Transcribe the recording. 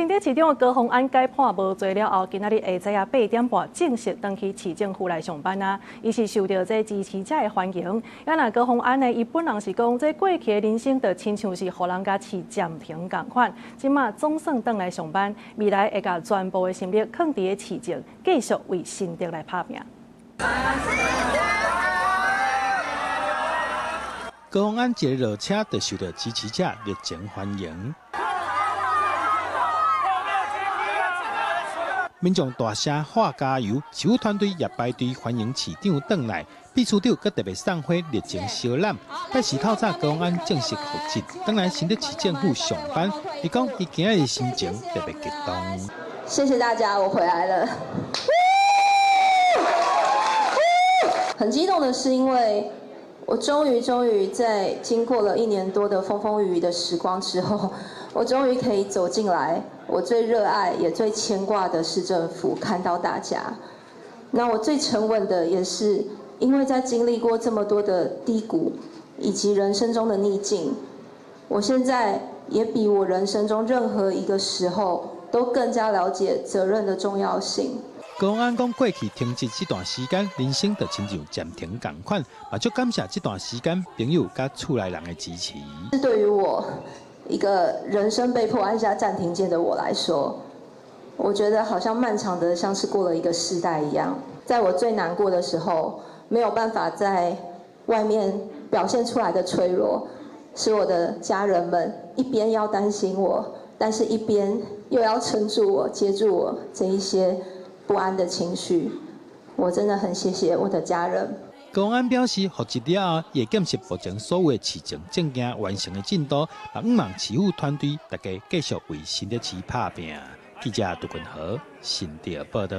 新竹市长高虹安解判无罪了后，今仔日下午8点半正式登去市政府来上班啊。伊是受到这支持者的欢迎。也那高虹安呢，伊本人是讲，这过去的人生就亲像是互人家饲暂停共款，即马总算登来上班，未来会甲全部的心力放伫个市政，继续为新竹来拍拼。高虹安一落车，就受到支持者热情欢迎。民众大声喊加油，市府团队也排队欢迎市长返来。秘书长佮特别送花热情小揽。拜市透早，高虹安正式复职，返来新竹市政府上班。伊讲伊今日的心情特别激动。谢谢大家，我回来了。很激动的是，因为我终于在经过了1年多的风风雨雨的时光之后，我终于可以走进来我最热爱也最牵挂的市政府，看到大家。那我最沉稳的也是因为在经历过这么多的低谷以及人生中的逆境，我现在也比我人生中任何一个时候都更加了解责任的重要性。高虹安讲，过去停职这段时间，人生就亲像暂停共款，也足感谢这段时间朋友甲厝内人的支持。对于我一个人生被迫按下暂停键的我来说，我觉得好像漫长的像是过了一个世代一样。在我最难过的时候，没有办法在外面表现出来的脆弱，是我的家人们一边要担心我，但是一边又要撑住我、接住我这一些不安的情绪。我真的很谢谢我的家人。高虹安表示，复职了后，也检视目前所有的市政证件完成的进度，也希望市府团队大家继续为新竹市拍拼。记者杜君豪，新竹报道。